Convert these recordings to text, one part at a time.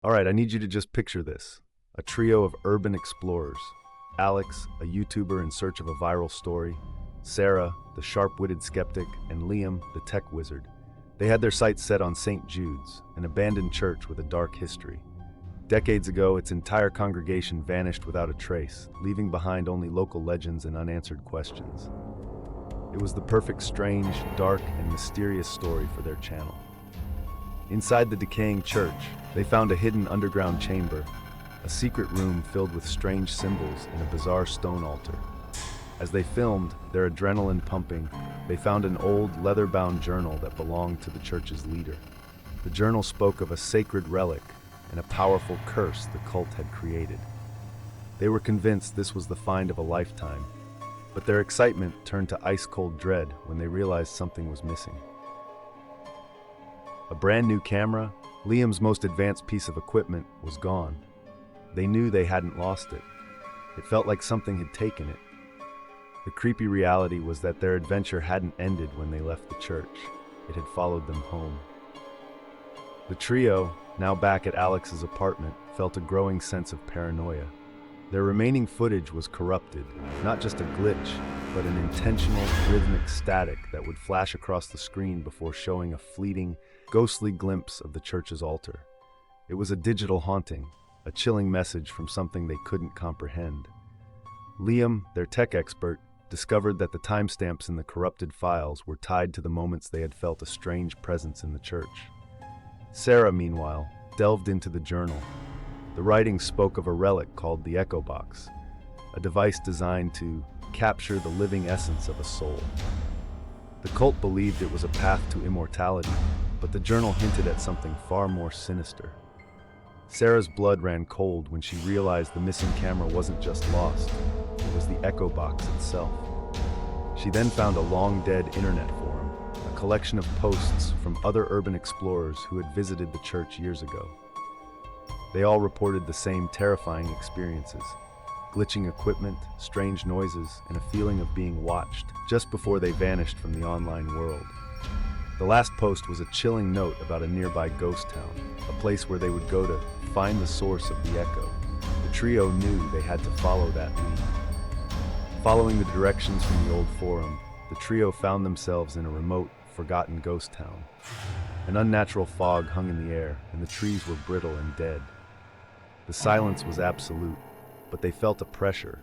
All right, I need you to just picture this. A trio of urban explorers. Alex, a YouTuber in search of a viral story. Sarah, the sharp-witted skeptic. And Liam, the tech wizard. They had their sights set on St. Jude's, an abandoned church with a dark history. Decades ago, its entire congregation vanished without a trace, leaving behind only local legends and unanswered questions. It was the perfect strange, dark, and mysterious story for their channel. Inside the decaying church, they found a hidden underground chamber, a secret room filled with strange symbols and a bizarre stone altar. As they filmed, their adrenaline pumping, they found an old, leather-bound journal that belonged to the church's leader. The journal spoke of a sacred relic and a powerful curse the cult had created. They were convinced this was the find of a lifetime, but their excitement turned to ice-cold dread when they realized something was missing. A brand new camera, Liam's most advanced piece of equipment, was gone. They knew they hadn't lost it. It felt like something had taken it. The creepy reality was that their adventure hadn't ended when they left the church. It had followed them home. The trio, now back at Alex's apartment, felt a growing sense of paranoia. Their remaining footage was corrupted, not just a glitch, but an intentional, rhythmic static that would flash across the screen before showing a fleeting, ghostly glimpse of the church's altar. It was a digital haunting, a chilling message from something they couldn't comprehend. Liam, their tech expert, discovered that the timestamps in the corrupted files were tied to the moments they had felt a strange presence in the church. Sarah, meanwhile, delved into the journal. The writing spoke of a relic called the Echo Box, a device designed to capture the living essence of a soul. The cult believed it was a path to immortality, but the journal hinted at something far more sinister. Sarah's blood ran cold when she realized the missing camera wasn't just lost, it was the Echo Box itself. She then found a long-dead internet forum, a collection of posts from other urban explorers who had visited the church years ago. They all reported the same terrifying experiences: glitching equipment, strange noises, and a feeling of being watched just before they vanished from the online world. The last post was a chilling note about a nearby ghost town, a place where they would go to find the source of the echo. The trio knew they had to follow that lead. Following the directions from the old forum, the trio found themselves in a remote, forgotten ghost town. An unnatural fog hung in the air, and the trees were brittle and dead. The silence was absolute, but they felt a pressure,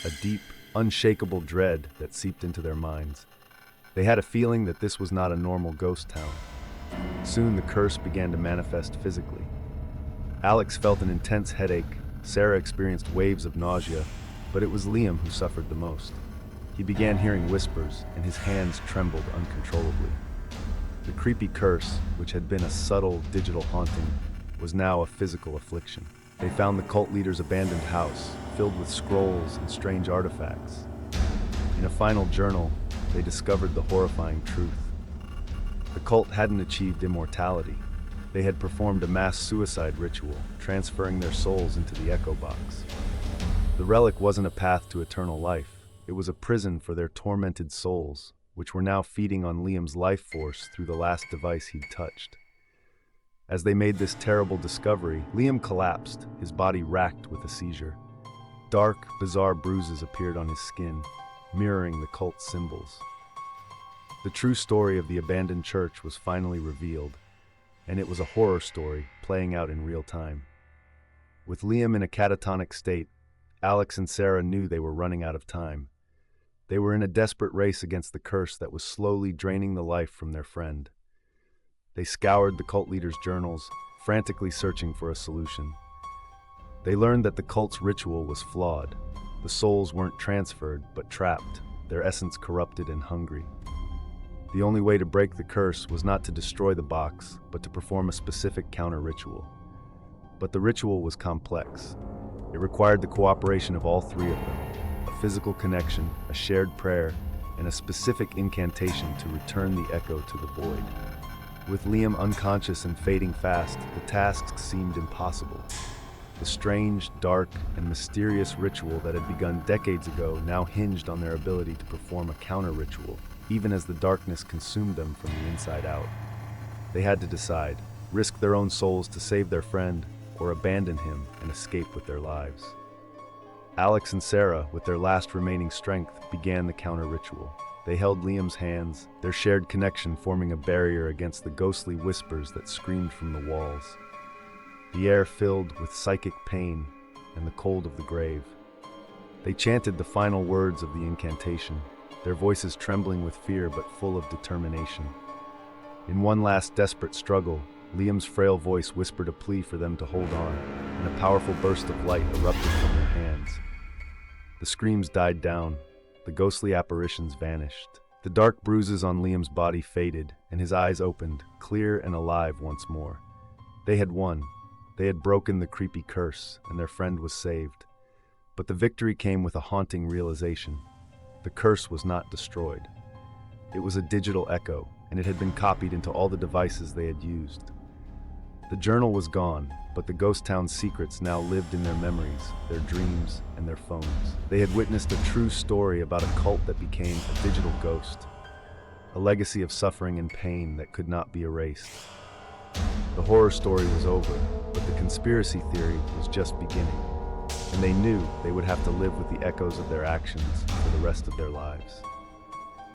a deep, unshakable dread that seeped into their minds. They had a feeling that this was not a normal ghost town. Soon the curse began to manifest physically. Alex felt an intense headache, Sarah experienced waves of nausea, but it was Liam who suffered the most. He began hearing whispers, and his hands trembled uncontrollably. The creepy curse, which had been a subtle digital haunting, was now a physical affliction. They found the cult leader's abandoned house, filled with scrolls and strange artifacts. In a final journal, they discovered the horrifying truth. The cult hadn't achieved immortality. They had performed a mass suicide ritual, transferring their souls into the Echo Box. The relic wasn't a path to eternal life. It was a prison for their tormented souls, which were now feeding on Liam's life force through the last device he'd touched. As they made this terrible discovery, Liam collapsed, his body racked with a seizure. Dark, bizarre bruises appeared on his skin, mirroring the cult's symbols. The true story of the abandoned church was finally revealed, and it was a horror story playing out in real time. With Liam in a catatonic state, Alex and Sarah knew they were running out of time. They were in a desperate race against the curse that was slowly draining the life from their friend. They scoured the cult leader's journals, frantically searching for a solution. They learned that the cult's ritual was flawed. The souls weren't transferred, but trapped, their essence corrupted and hungry. The only way to break the curse was not to destroy the box, but to perform a specific counter-ritual. But the ritual was complex. It required the cooperation of all three of them: a physical connection, a shared prayer, and a specific incantation to return the echo to the void. With Liam unconscious and fading fast, the task seemed impossible. The strange, dark, and mysterious ritual that had begun decades ago now hinged on their ability to perform a counter-ritual, even as the darkness consumed them from the inside out. They had to decide: risk their own souls to save their friend, or abandon him and escape with their lives. Alex and Sarah, with their last remaining strength, began the counter-ritual. They held Liam's hands, their shared connection forming a barrier against the ghostly whispers that screamed from the walls. The air filled with psychic pain and the cold of the grave. They chanted the final words of the incantation, their voices trembling with fear but full of determination. In one last desperate struggle, Liam's frail voice whispered a plea for them to hold on, and a powerful burst of light erupted from their hands. The screams died down, the ghostly apparitions vanished. The dark bruises on Liam's body faded, and his eyes opened, clear and alive once more. They had won. They had broken the creepy curse, and their friend was saved. But the victory came with a haunting realization. The curse was not destroyed. It was a digital echo, and it had been copied into all the devices they had used. The journal was gone, but the ghost town's secrets now lived in their memories, their dreams, and their phones. They had witnessed a true story about a cult that became a digital ghost, a legacy of suffering and pain that could not be erased. The horror story was over, but the conspiracy theory was just beginning, and they knew they would have to live with the echoes of their actions for the rest of their lives.